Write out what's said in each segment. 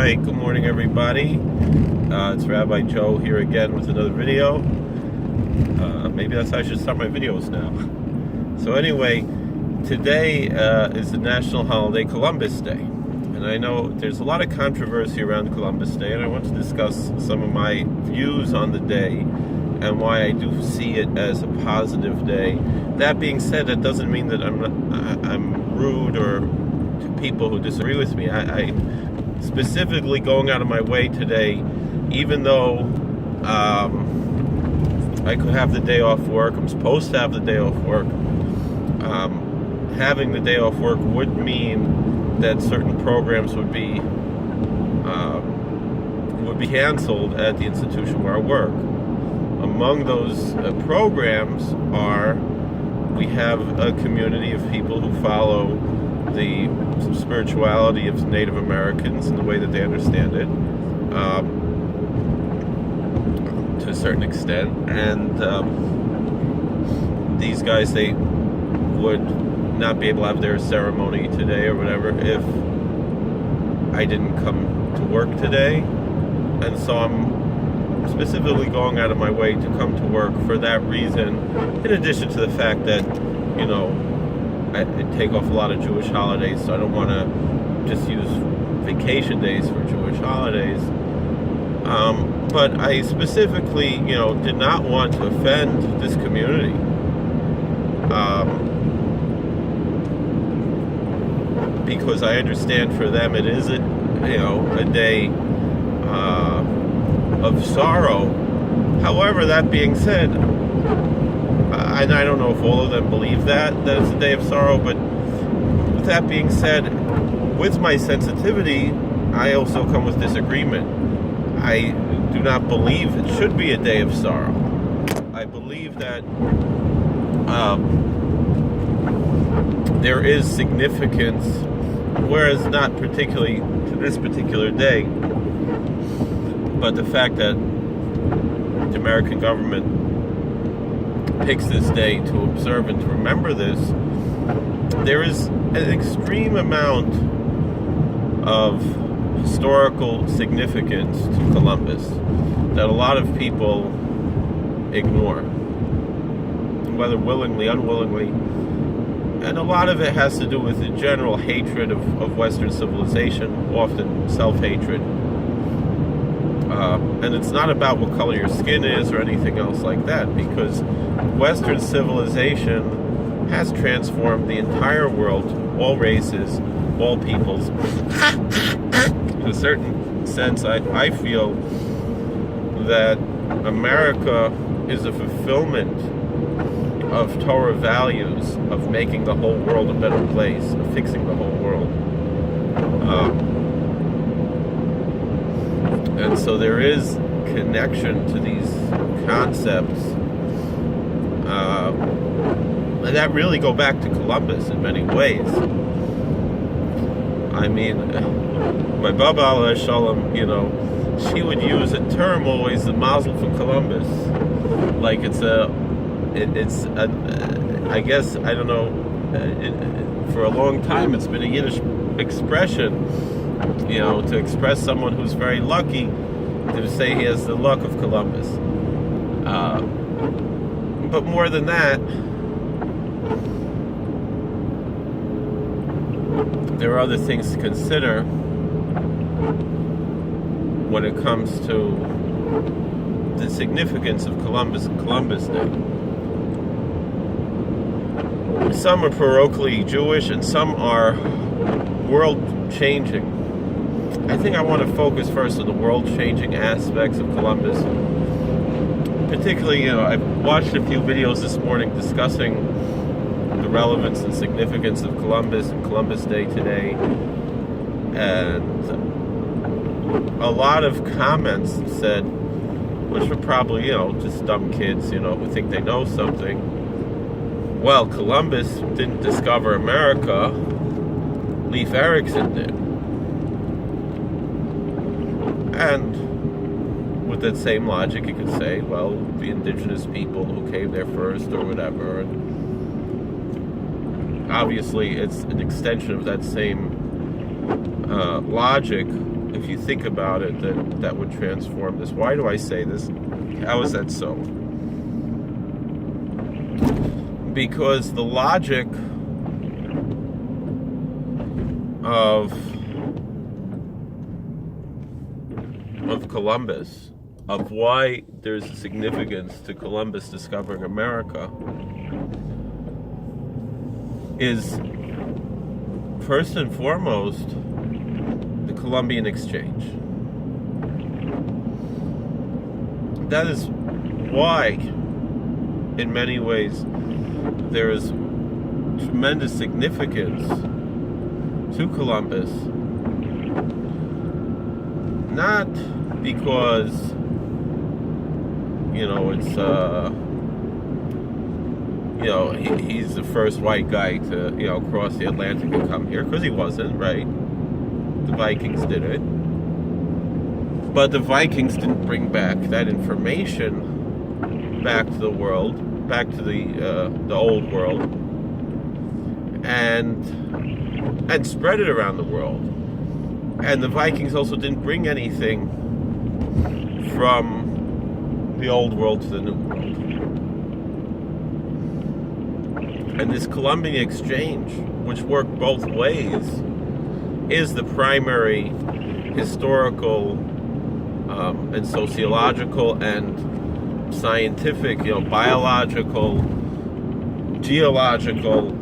Alright, good morning everybody. It's Rabbi Joe here again with another video. Maybe that's how I should start my videos now. So anyway, today is the national holiday Columbus Day. And I know there's a lot of controversy around Columbus Day, and I want to discuss some of my views on the day and why I do see it as a positive day. That being said, that doesn't mean that I'm rude or to people who disagree with me. I'm specifically going out of my way today, even though I could have the day off work. I'm supposed to have the day off work. Having the day off work would mean that certain programs would be canceled at the institution where I work. Among those programs we have a community of people who follow the spirituality of Native Americans and the way that they understand it, to a certain extent. And these guys, they would not be able to have their ceremony today or whatever if I didn't come to work today. And so I'm specifically going out of my way to come to work for that reason, in addition to the fact that, you know, I take off a lot of Jewish holidays, so I don't want to just use vacation days for Jewish holidays. But I specifically, you know, did not want to offend this community. Because I understand for them it is a day of sorrow. However, that being said, and I don't know if all of them believe that it's a day of sorrow, but with that being said, with my sensitivity, I also come with disagreement. I do not believe it should be a day of sorrow. I believe that there is significance, whereas not particularly to this particular day, but the fact that the American government picks this day to observe and to remember this, there is an extreme amount of historical significance to Columbus that a lot of people ignore, whether willingly, unwillingly. And a lot of it has to do with the general hatred of Western civilization, often self-hatred. And it's not about what color your skin is or anything else like that, because Western civilization has transformed the entire world, all races, all peoples. In a certain sense, I feel that America is a fulfillment of Torah values, of making the whole world a better place, of fixing the whole world. And so there is connection to these concepts that really go back to Columbus in many ways. I mean, my Baba Aleh Shalom, you know, she would use a term always, the Mazel for Columbus, like it's a I guess, I don't know, for a long time it's been a Yiddish expression, you know, to express someone who's very lucky, to say he has the luck of Columbus. But more than that, there are other things to consider when it comes to the significance of Columbus and Columbus Day. Some are parochially Jewish and some are world-changing. I think I want to focus first on the world-changing aspects of Columbus. Particularly, you know, I watched a few videos this morning discussing the relevance and significance of Columbus and Columbus Day today. And a lot of comments said, which were probably, you know, just dumb kids, you know, who think they know something. Well, Columbus didn't discover America, Leif Erikson did. And with that same logic, you could say, well, the indigenous people who came there first or whatever. And obviously, it's an extension of that same logic if you think about it, that would transform this. Why do I say this? How is that so? Because the logic of Columbus, of why there's significance to Columbus discovering America, is first and foremost the Columbian Exchange. That is why, in many ways, there is tremendous significance to Columbus, not because, it's, he's the first white guy to, cross the Atlantic and come here, because he wasn't, right? The Vikings did it. But the Vikings didn't bring back that information back to the world, back to the old world, and spread it around the world. And the Vikings also didn't bring anything from the old world to the new world. And this Columbian Exchange, which worked both ways, is the primary historical and sociological and scientific, biological, geological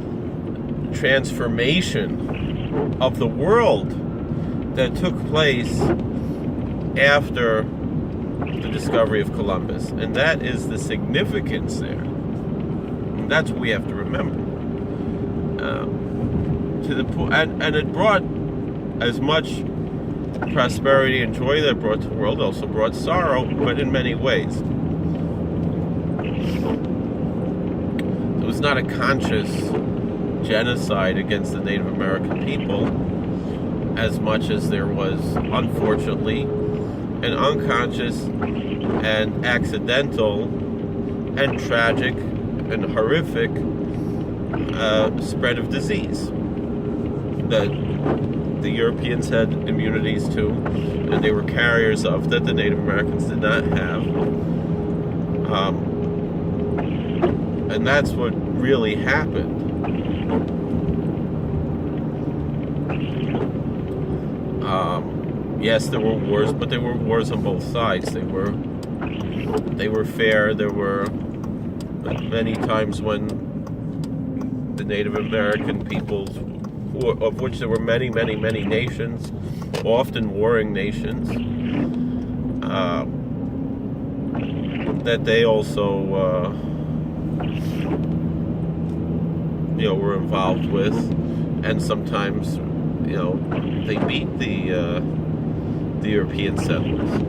transformation of the world that took place after the discovery of Columbus. And that is the significance there. And that's what we have to remember. And it brought as much prosperity and joy that it brought to the world, also brought sorrow, but in many ways. It was not a conscious genocide against the Native American people, as much as there was, unfortunately, an unconscious and accidental and tragic and horrific spread of disease that the Europeans had immunities to, and they were carriers of, that the Native Americans did not have. And that's what really happened. Yes, there were wars, but there were wars on both sides. They were fair. There were many times when the Native American peoples, of which there were many, many, many nations, often warring nations, that they also, were involved with, and sometimes, they beat the European settlers.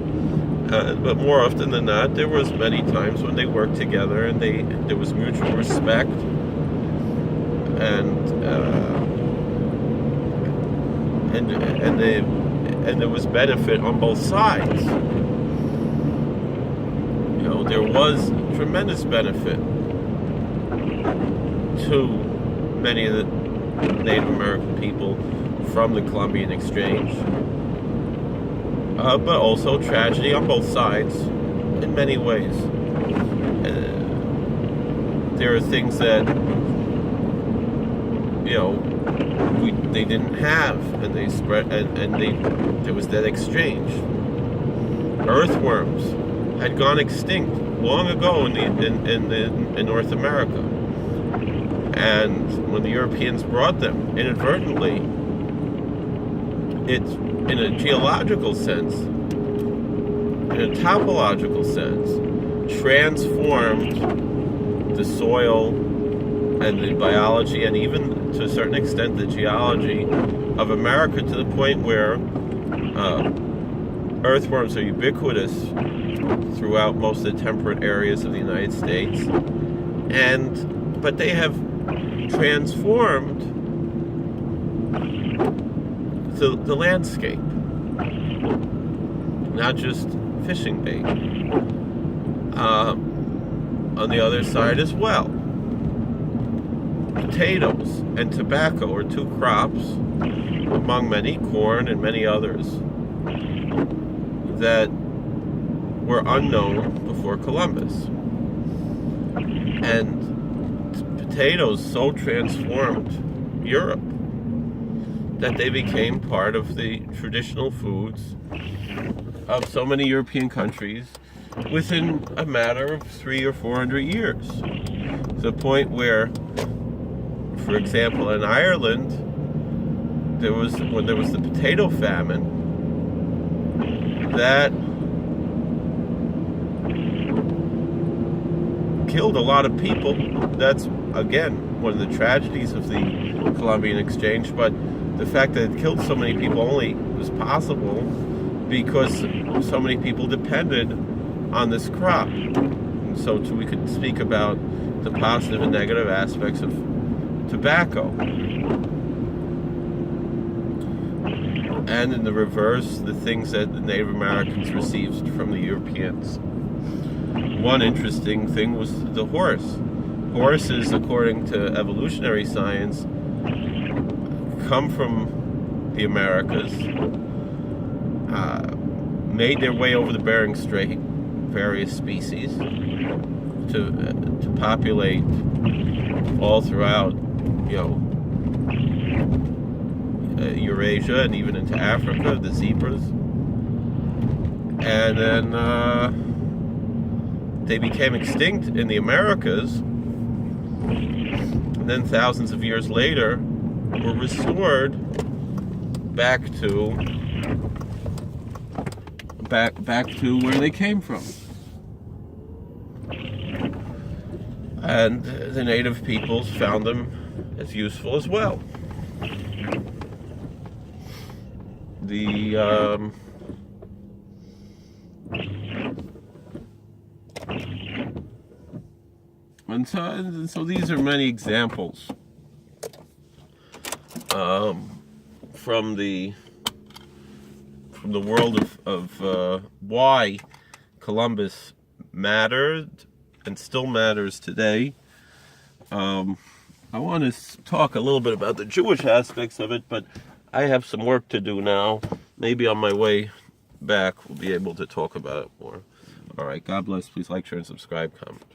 But more often than not, there was many times when they worked together, and there was mutual respect, and there was benefit on both sides. There was tremendous benefit to many of the Native American people from the Columbian Exchange, but also tragedy on both sides in many ways. There are things that they didn't have, and they spread, and there was that exchange. Earthworms had gone extinct long ago in North America, and when the Europeans brought them inadvertently, it's, in a geological sense, in a topological sense, transformed the soil and the biology, and even to a certain extent the geology of America, to the point where earthworms are ubiquitous throughout most of the temperate areas of the United States, but they have transformed the landscape, not just fishing bait. On the other side as well, potatoes and tobacco are two crops, among many, corn and many others, that were unknown before Columbus. And potatoes so transformed Europe that they became part of the traditional foods of so many European countries within a matter of 300 or 400 years. To the point where, for example, in Ireland, when there was the potato famine, that killed a lot of people. That's, again, one of the tragedies of the Columbian Exchange, but the fact that it killed so many people only was possible because so many people depended on this crop. And so we could speak about the positive and negative aspects of tobacco. And in the reverse, the things that the Native Americans received from the Europeans. One interesting thing was the horse. Horses, according to evolutionary science, come from the Americas, made their way over the Bering Strait, various species, to populate all throughout, Eurasia and even into Africa, the zebras. And then they became extinct in the Americas, and then thousands of years later were restored back to where they came from. And the native peoples found them as useful as well. And so these are many examples from the world of why Columbus mattered and still matters today. I want to talk a little bit about the Jewish aspects of it, but I have some work to do now. Maybe on my way back we'll be able to talk about it more. All right, God bless. Please like, share, and subscribe, comment.